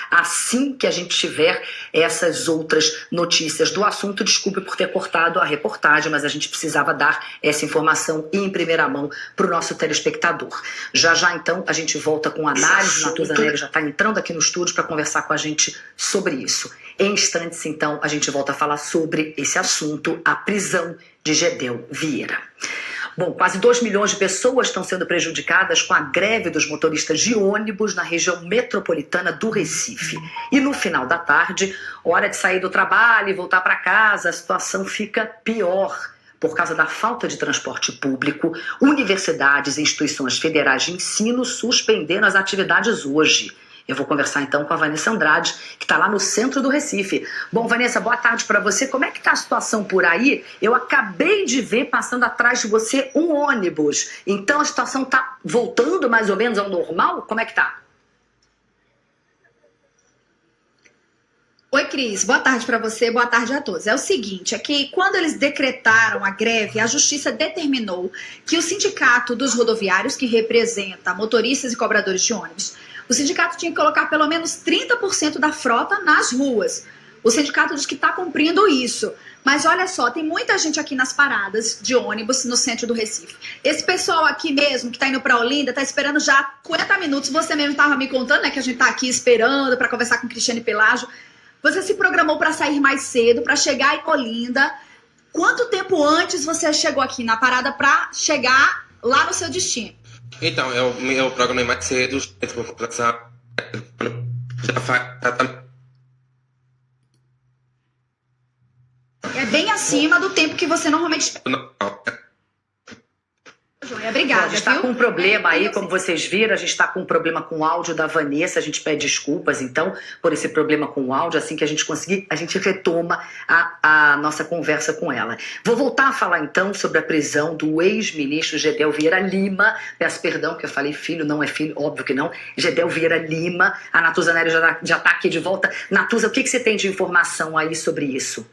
assim que a gente tiver essas outras notícias do assunto. Desculpe por ter cortado a reportagem, mas a gente precisava dar essa informação em primeira mão para o nosso telespectador. Já já, então, a gente volta com análise. Natuza Neri já está entrando aqui no estúdio para conversar com a gente sobre isso. Em instantes, então, a gente volta a falar sobre esse assunto, a prisão de Gedel Vieira. Bom, quase 2 milhões de pessoas estão sendo prejudicadas com a greve dos motoristas de ônibus na região metropolitana do Recife. E no final da tarde, hora de sair do trabalho e voltar para casa, a situação fica pior. Por causa da falta de transporte público, universidades e instituições federais de ensino suspenderam as atividades hoje. Eu vou conversar então com a Vanessa Andrade, que está lá no centro do Recife. Bom, Vanessa, boa tarde para você. Como é que está a situação por aí? Eu acabei de ver passando atrás de você um ônibus. Então a situação está voltando mais ou menos ao normal? Como é que está? Oi, Cris. Boa tarde para você, boa tarde a todos. É o seguinte, é que quando eles decretaram a greve, a Justiça determinou que o Sindicato dos Rodoviários, que representa motoristas e cobradores de ônibus, o sindicato tinha que colocar pelo menos 30% da frota nas ruas. O sindicato diz que está cumprindo isso. Mas olha só, tem muita gente aqui nas paradas de ônibus no centro do Recife. Esse pessoal aqui mesmo, que está indo para Olinda, está esperando já 40 minutos. Você mesmo estava me contando, né, que a gente está aqui esperando para conversar com Cristiane Pelágio. Você se programou para sair mais cedo, para chegar em Olinda. Quanto tempo antes você chegou aqui na parada para chegar lá no seu destino? Então, eu programei mais cedo, é bem acima do tempo que você normalmente... Obrigada, a gente está com um problema aí, como vocês viram, a gente está com um problema com o áudio da Vanessa, a gente pede desculpas, então, por esse problema com o áudio, assim que a gente conseguir, a gente retoma a nossa conversa com ela. Vou voltar a falar, então, sobre a prisão do ex-ministro Gedel Vieira Lima, peço perdão que eu falei filho, não é filho, óbvio que não, Gedel Vieira Lima, a Natuza Neri já está aqui de volta. Natuza, o que você tem de informação aí sobre isso?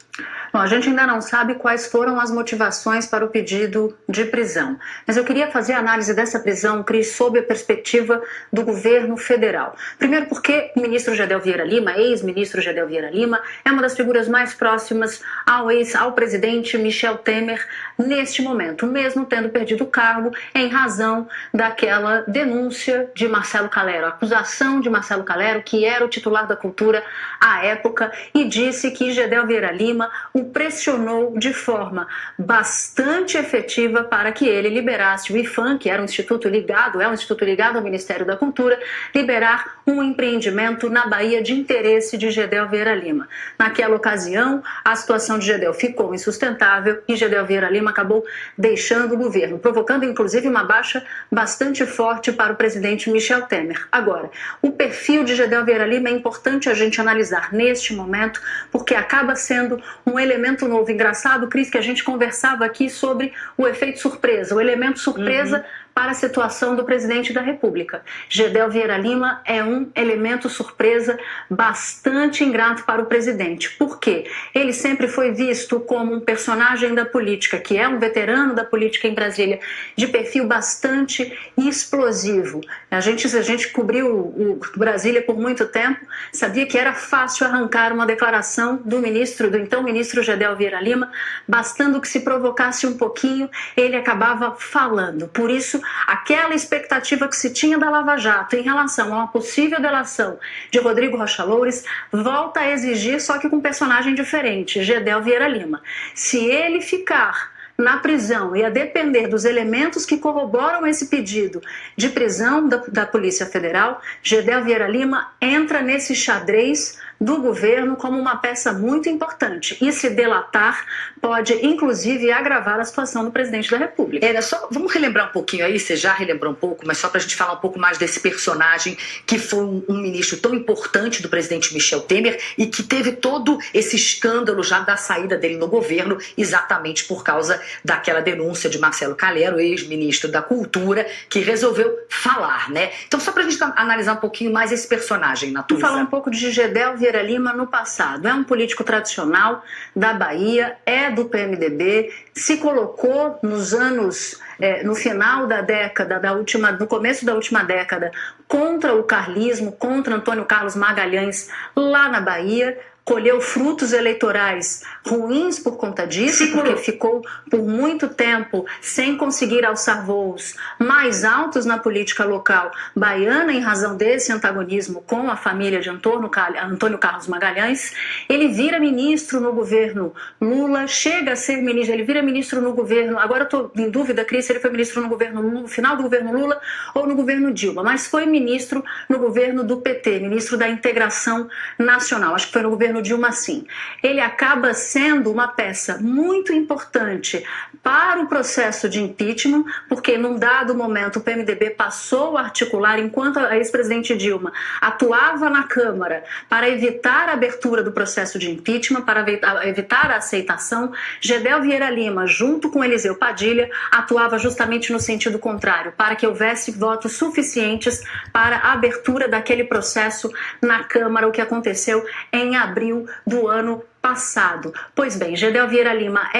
Bom, a gente ainda não sabe quais foram as motivações para o pedido de prisão, mas eu queria fazer a análise dessa prisão, Cris, sob a perspectiva do governo federal. Primeiro porque o ministro Gedel Vieira Lima, ex-ministro Gedel Vieira Lima, é uma das figuras mais próximas ao presidente Michel Temer neste momento, mesmo tendo perdido o cargo em razão daquela denúncia de Marcelo Calero, a acusação de Marcelo Calero, que era o titular da cultura à época, e disse que Gedel Vieira Lima o pressionou de forma bastante efetiva para que ele liberasse o IPHAN, que era um instituto ligado, ao Ministério da Cultura, liberar um empreendimento na Bahia de interesse de Gedel Vieira Lima. Naquela ocasião, a situação de Gedel ficou insustentável e Gedel Vieira Lima acabou deixando o governo, provocando inclusive uma baixa bastante forte para o presidente Michel Temer. Agora, o perfil de Gedel Vieira Lima é importante a gente analisar neste momento, porque acaba sendo um elemento novo. Engraçado, Cris, que a gente conversava aqui sobre o efeito surpresa, o elemento surpresa para a situação do presidente da República. Gedel Vieira Lima é um elemento surpresa bastante ingrato para o presidente. Por quê? Ele sempre foi visto como um personagem da política, que é um veterano da política em Brasília, de perfil bastante explosivo. A gente cobriu o Brasília por muito tempo, sabia que era fácil arrancar uma declaração do então ministro Gedel Vieira Lima, bastando que se provocasse um pouquinho, ele acabava falando. Por isso, aquela expectativa que se tinha da Lava Jato em relação a uma possível delação de Rodrigo Rocha Loures volta a exigir, só que com um personagem diferente, Gedel Vieira Lima. Se ele ficar na prisão e a depender dos elementos que corroboram esse pedido de prisão da Polícia Federal, Gedel Vieira Lima entra nesse xadrez do governo como uma peça muito importante. E se delatar, pode inclusive agravar a situação do presidente da República. Vamos relembrar um pouquinho aí, você já relembrou um pouco, mas só para a gente falar um pouco mais desse personagem que foi um ministro tão importante do presidente Michel Temer e que teve todo esse escândalo já da saída dele no governo, exatamente por causa daquela denúncia de Marcelo Calero, ex-ministro da Cultura, que resolveu falar, né? Então, só para a gente analisar um pouquinho mais esse personagem, Natuza. Vamos falar um pouco de Gedel Vieira Vieira Lima no passado. É um político tradicional da Bahia, é do PMDB, se colocou nos anos, no final da década, no começo da última década, contra o carlismo, contra Antônio Carlos Magalhães lá na Bahia, colheu frutos eleitorais ruins por conta disso, porque ficou por muito tempo sem conseguir alçar voos mais altos na política local baiana em razão desse antagonismo com a família de Antônio Carlos Magalhães. Ele vira ministro no governo Lula, chega a ser ministro, ele vira ministro no governo, agora eu estou em dúvida, Cris, se ele foi ministro no final do governo Lula ou no governo Dilma, mas foi ministro no governo do PT, ministro da Integração Nacional, acho que foi no governo Dilma, sim. Ele acaba sendo uma peça muito importante para o processo de impeachment, porque num dado momento o PMDB passou a articular, enquanto a ex-presidente Dilma atuava na Câmara para evitar a abertura do processo de impeachment, para evitar a aceitação, Gedel Vieira Lima, junto com Eliseu Padilha, atuava justamente no sentido contrário, para que houvesse votos suficientes para a abertura daquele processo na Câmara, o que aconteceu em abril do ano passado. Pois bem, Gedel Vieira Lima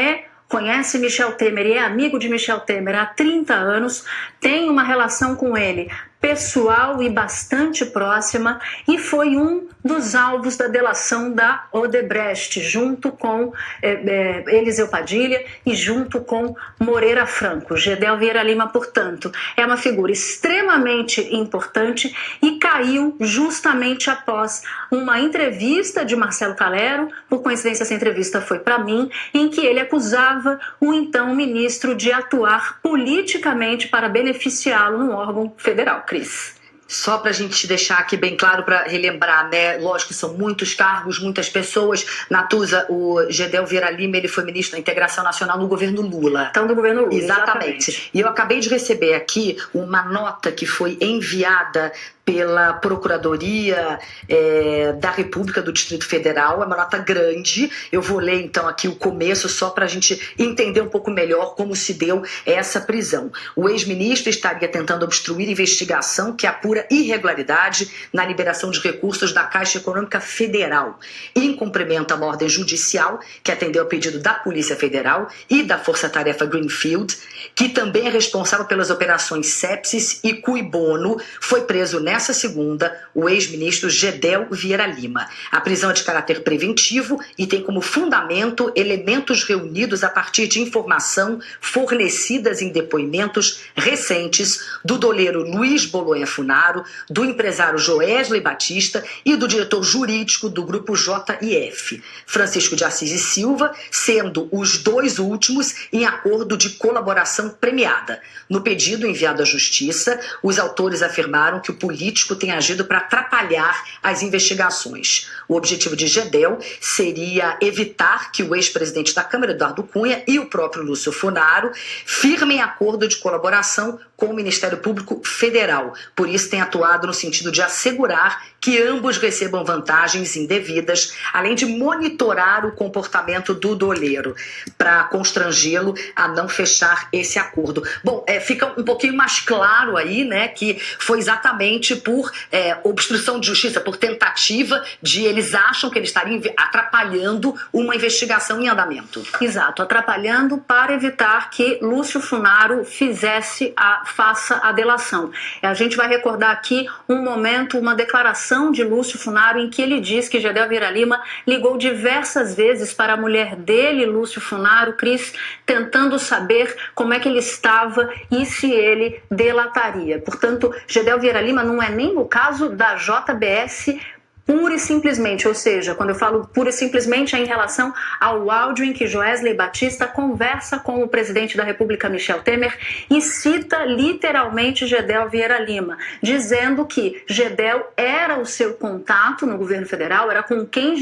conhece Michel Temer e é amigo de Michel Temer há 30 anos, tem uma relação com ele pessoal e bastante próxima, e foi um dos alvos da delação da Odebrecht, junto com Eliseu Padilha e junto com Moreira Franco. Gedel Vieira Lima, portanto, é uma figura extremamente importante e caiu justamente após uma entrevista de Marcelo Calero, por coincidência essa entrevista foi para mim, em que ele acusava o então ministro de atuar politicamente para beneficiá-lo no órgão federal. Cris. Só para a gente deixar aqui bem claro, para relembrar, né? Lógico que são muitos cargos, muitas pessoas. Natuza, o Gedel Vieira Lima, ele foi ministro da Integração Nacional no governo Lula. Então, do governo Lula, exatamente. E eu acabei de receber aqui uma nota que foi enviada pela Procuradoria da República do Distrito Federal, é uma nota grande. Eu vou ler então aqui o começo só para a gente entender um pouco melhor como se deu essa prisão. O ex-ministro estaria tentando obstruir investigação que apura irregularidade na liberação de recursos da Caixa Econômica Federal, em cumprimento a uma ordem judicial que atendeu ao pedido da Polícia Federal e da Força Tarefa Greenfield, que também é responsável pelas operações Sepsis e Cui Bono. Foi preso nessa segunda o ex-ministro Gedel Vieira Lima. A prisão é de caráter preventivo e tem como fundamento elementos reunidos a partir de informação fornecidas em depoimentos recentes do doleiro Luiz Bolonha Funaro, do empresário Joesley Batista e do diretor jurídico do grupo JIF, Francisco de Assis e Silva, sendo os dois últimos em acordo de colaboração premiada. No pedido enviado à Justiça, os autores afirmaram que o político tem agido para atrapalhar as investigações. O objetivo de Gedel seria evitar que o ex-presidente da Câmara, Eduardo Cunha, e o próprio Lúcio Funaro firmem acordo de colaboração com o Ministério Público Federal. Por isso tem atuado no sentido de assegurar que ambos recebam vantagens indevidas, além de monitorar o comportamento do doleiro, para constrangê-lo a não fechar esse acordo. Bom, fica um pouquinho mais claro aí, né, que foi exatamente por obstrução de justiça, por tentativa de, eles acham que eles estariam atrapalhando uma investigação em andamento. Exato, atrapalhando para evitar que Lúcio Funaro faça a delação. A gente vai recordar aqui um momento, uma declaração de Lúcio Funaro em que ele diz que Gedel Vieira Lima ligou diversas vezes para a mulher dele, Lúcio Funaro, Cris, tentando saber como é que ele estava e se ele delataria. Portanto, Gedel Vieira Lima não é nem no caso da JBS pura e simplesmente, ou seja, quando eu falo pura e simplesmente é em relação ao áudio em que Joesley Batista conversa com o presidente da República, Michel Temer, e cita literalmente Gedel Vieira Lima, dizendo que Gedel era o seu contato no governo federal, era com quem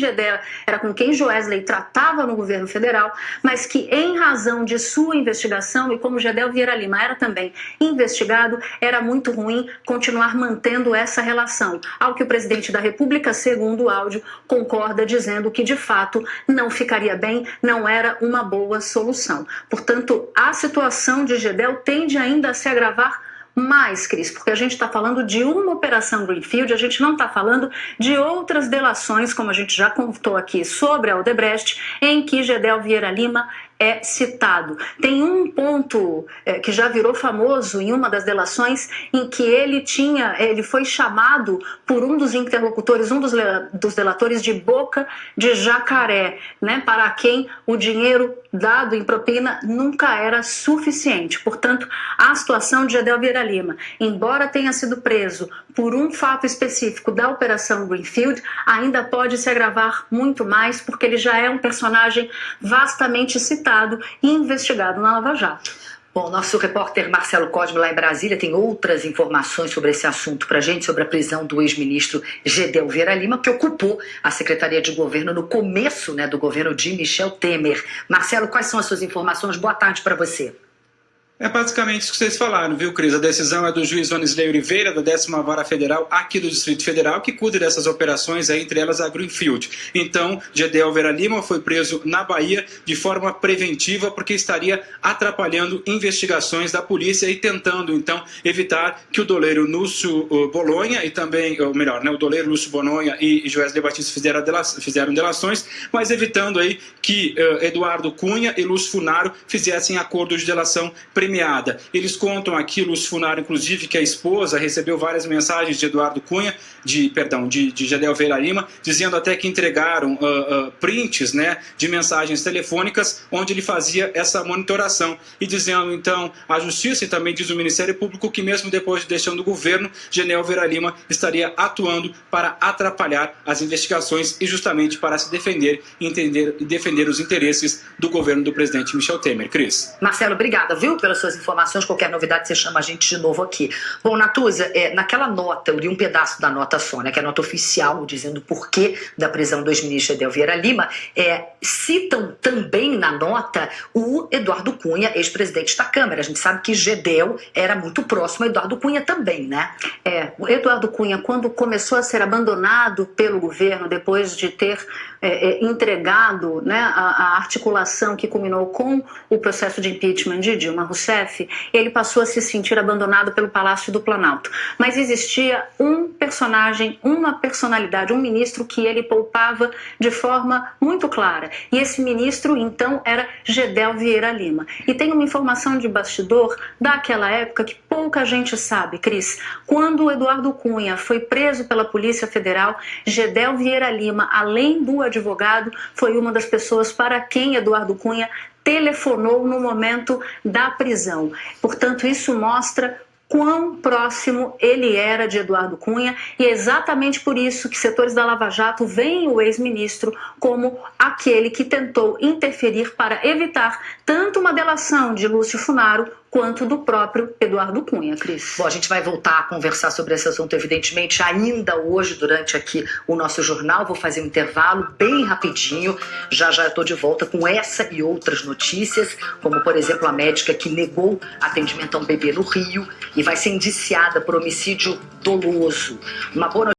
Joesley tratava no governo federal, mas que em razão de sua investigação, e como Gedel Vieira Lima era também investigado, era muito ruim continuar mantendo essa relação, ao que o presidente da República, segundo o áudio, concorda, dizendo que de fato não ficaria bem, não era uma boa solução. Portanto, a situação de Gedel tende ainda a se agravar mais, Cris, porque a gente está falando de uma operação Greenfield, a gente não está falando de outras delações, como a gente já contou aqui sobre a Odebrecht, em que Gedel Vieira Lima é citado. Tem um ponto que já virou famoso em uma das delações, em que ele foi chamado por um dos interlocutores, um dos delatores, de boca de jacaré, né, para quem o dinheiro dado em propina nunca era suficiente. Portanto, a situação de Gedel Vieira Lima, embora tenha sido preso por um fato específico da Operação Greenfield, ainda pode se agravar muito mais, porque ele já é um personagem vastamente citado e investigado na Lava Jato. Bom, nosso repórter Marcelo Cosme, lá em Brasília, tem outras informações sobre esse assunto pra gente, sobre a prisão do ex-ministro Gedel Vieira Lima, que ocupou a Secretaria de Governo no começo, né, do governo de Michel Temer. Marcelo, quais são as suas informações? Boa tarde para você. É basicamente isso que vocês falaram, viu, Cris? A decisão é do juiz Onisley Oliveira, da 10ª Vara Federal aqui do Distrito Federal, que cuida dessas operações, entre elas a Greenfield. Então, Gedel Vieira Lima foi preso na Bahia de forma preventiva, porque estaria atrapalhando investigações da polícia e tentando, então, evitar que o doleiro Lúcio Bolonha e também, ou melhor, né, o doleiro Lúcio Bolonha e Joesley Batista fizeram delações, mas evitando aí que Eduardo Cunha e Lúcio Funaro fizessem acordo de delação premiada. Eles contam aqui, Lúcio Funaro, inclusive, que a esposa recebeu várias mensagens de Eduardo Cunha, de Gedel Vieira Lima, dizendo até que entregaram prints, né, de mensagens telefônicas onde ele fazia essa monitoração e dizendo, então, à Justiça e também diz o Ministério Público que mesmo depois de deixando o governo, Gedel Vieira Lima estaria atuando para atrapalhar as investigações e justamente para se defender e defender os interesses do governo do presidente Michel Temer. Cris. Marcelo, obrigada, viu, pelas suas informações. Qualquer novidade, você chama a gente de novo aqui. Bom, Natuza, naquela nota, eu li um pedaço da nota só, né, que é a nota oficial, dizendo o porquê da prisão do ex-ministro Gedel Vieira Lima, citam também na nota o Eduardo Cunha, ex-presidente da Câmara. A gente sabe que Gedel era muito próximo a Eduardo Cunha também, né? O Eduardo Cunha, quando começou a ser abandonado pelo governo, depois de ter entregado, né, a articulação que culminou com o processo de impeachment de Dilma Rousseff, ele passou a se sentir abandonado pelo Palácio do Planalto. Mas existia um personagem, uma personalidade, um ministro que ele poupava de forma muito clara. E esse ministro, então, era Gedel Vieira Lima. E tem uma informação de bastidor daquela época que pouca gente sabe, Cris. Quando o Eduardo Cunha foi preso pela Polícia Federal, Gedel Vieira Lima, além do advogado, foi uma das pessoas para quem Eduardo Cunha telefonou no momento da prisão. Portanto, isso mostra quão próximo ele era de Eduardo Cunha, e é exatamente por isso que setores da Lava Jato veem o ex-ministro como aquele que tentou interferir para evitar tanto uma delação de Lúcio Funaro quanto do próprio Eduardo Cunha, Cris. Bom, a gente vai voltar a conversar sobre esse assunto, evidentemente, ainda hoje, durante aqui o nosso jornal. Vou fazer um intervalo bem rapidinho. Já eu estou de volta com essa e outras notícias, como, por exemplo, a médica que negou atendimento a um bebê no Rio e vai ser indiciada por homicídio doloso. Uma boa notícia.